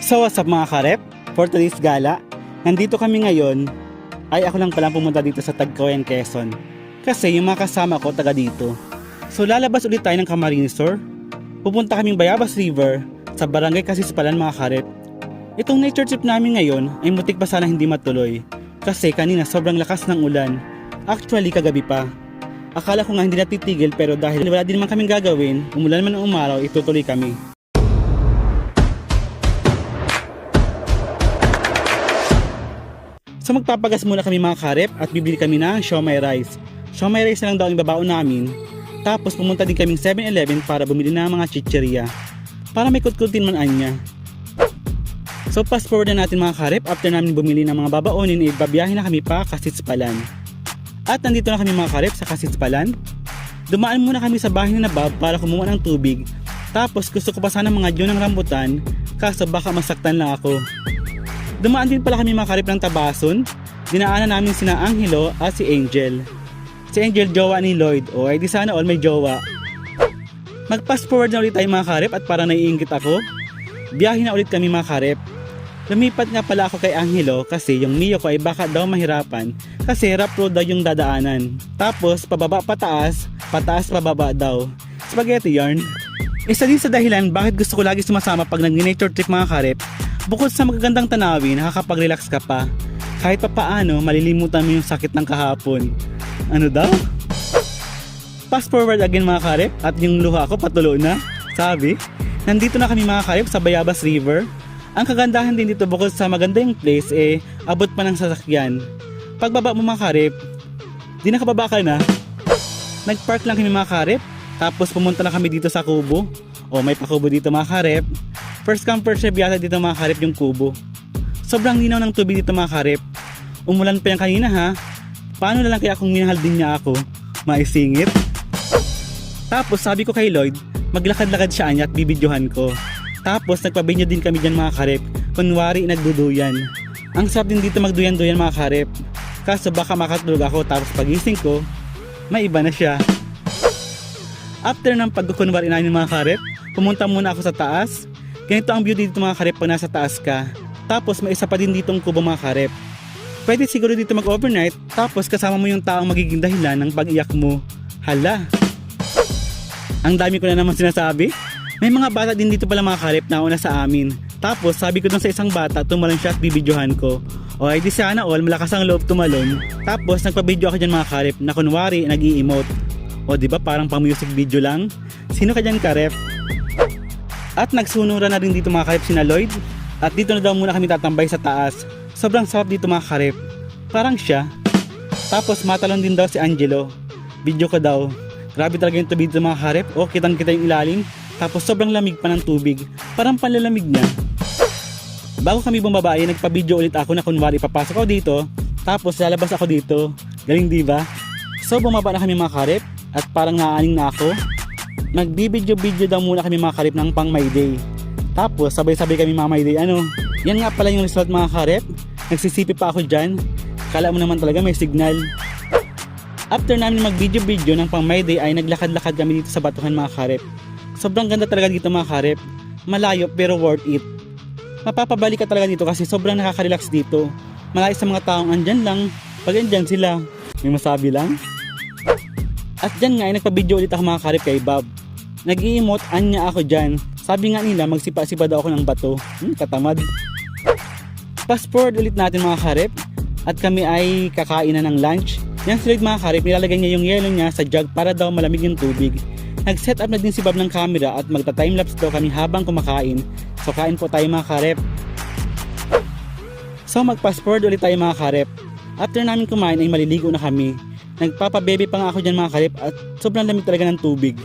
So what's up mga karep? For today's gala, nandito kami ngayon ay ako lang palang pumunta dito sa Tagkawayan, Quezon. Kasi yung mga kasama ko taga dito. So lalabas ulit tayo ng Camarines Sur. Pupunta kaming Bayabas River sa Barangay Kasispalan mga karep. Itong nature trip namin ngayon ay mutik pa sana hindi matuloy. Kasi kanina sobrang lakas ng ulan. Actually kagabi pa. Akala ko nga hindi natitigil pero dahil wala din naman kaming gagawin, umulan man o umaraw, itutuloy kami. So magpapagas muna kami mga karep at bibili kami ng siomai rice. Siomai rice na lang daw ang babaon namin. Tapos pumunta din kaming 7-Eleven para bumili ng mga chicheria. Para may kutkutin man anya. So fast forward na natin mga karep, after namin bumili ng mga babaonin, babiyahin na kami pa Kasitspalan. At nandito na kami mga karep sa Kasitspalan. Dumaan muna kami sa bahay ni Bob para kumuha ng tubig. Tapos gusto ko pa sana mga diyon ng rambutan, kaso baka masaktan lang ako. Dumaan din pala kami mga karep ng Tabason. Dinaanan namin sina Angelo at si Angel. Si Angel jowa ni Lloyd, o ay di sana all may jowa. Mag-fast forward na ulit tayo mga karep at parang naiinggit ako. Biyahe na ulit kami mga karep. Lumipat nga pala ako kay Angelo kasi yung Mio ko ay baka daw mahirapan kasi rough road daw yung dadaanan. Tapos pababa pataas, pataas pababa daw. Spaghetti yarn. Isa din sa dahilan bakit gusto ko lagi sumasama pag nag-nature trip mga karep. Bukod sa magagandang tanawin, nakakapag-relax ka pa. Kahit pa paano, malilimutan mo yung sakit ng kahapon. Ano daw? Fast forward again mga karep at yung luha ko patulo na. Sabi, nandito na kami mga karep sa Bayabas River. Ang kagandahan din dito bukod sa maganda yung place abot pa ng sasakyan. Pagbaba mo mga karep, di nakababa ka na. Nagpark lang kami mga karep, tapos pumunta na kami dito sa kubo. O may pakubo dito mga karep. First come first serve yata dito mga karep yung kubo. Sobrang linaw ng tubig dito mga karep. Umulan pa yan kanina ha. Paano na lang kaya kung minahal din niya ako? Maisingit. Tapos sabi ko kay Lloyd, maglakad-lakad siya anya at bibidyohan ko. Tapos nagpabinyo din kami dyan mga karep. Kunwari nagduduyan. Ang sarap din dito magduyan-duyan mga karep. Kaso baka makatulog ako tapos pagising ko, may iba na siya. After ng pagkukunwari namin mga karep, pumunta muna ako sa taas. Ganito ang view dito mga karep pag nasa taas ka. Tapos may isa pa din ditong kubo mga karep. Pwede siguro dito mag-overnight, tapos kasama mo yung taong magiging dahilan ng pag-iyak mo. Hala! Ang dami ko na naman sinasabi. May mga bata din dito pala mga karep na una sa amin. Tapos sabi ko dun sa isang bata, tumalon siya at bibidyohan ko. O ay di sana all, malakas ang loob tumalon. Tapos nagpa-video ako dyan mga karep na kunwari nag-i-emote. O diba parang pang music video lang? Sino ka dyan karep? At nagsunuran na rin dito mga karep sina Lloyd. At dito na daw muna kami tatambay sa taas. Sobrang sarap dito mga karep. Parang siya. Tapos matalon din daw si Angelo. Video ko daw. Grabe talaga yung tubig dito mga karep. O kitang kita yung ilalim. Tapos sobrang lamig pa ng tubig. Parang panlalamig niya. Bago kami bumaba ay nagpa-video ulit ako na kunwari papasok ako dito. Tapos lalabas ako dito. Galing diba? So bumaba na kami mga karep. At parang naaaning na ako. Nagbibidyo-video daw muna kami mga karep ng pang My Day. Tapos sabay-sabay kami mga My Day. Yan nga pala yung result mga karep. Nagsisipi pa ako dyan. Kala mo naman talaga may signal. After namin mag-video-video ng pang My Day ay naglakad-lakad kami dito sa Batuhan mga karep. Sobrang ganda talaga dito mga karep. Malayo pero worth it. Mapapabalik ka talaga dito kasi sobrang nakaka-relax dito. Malayo sa mga taong andyan lang. Pag andyan sila, may masabi lang. At dyan nga ay nagpa-video ulit ako mga karep kay Bob. Nag-i-emote anya ako dyan. Sabi nga nila magsipa-sipa daw ako ng bato. Katamad. Fast forward ulit natin mga karep. At kami ay kakain na ng lunch. Yan si Lloyd mga karep, nilalagay niya yung yelo niya sa jug para daw malamig yung tubig. Nag-set up na din si Bob ng camera at magta-timelapse daw kami habang kumakain. So kain po tayo mga karep. So mag-fast forward ulit tayo mga karep. After namin kumain ay maliligo na kami. Nagpapabebe pa nga ako dyan mga karep at sobrang lamig talaga ng tubig.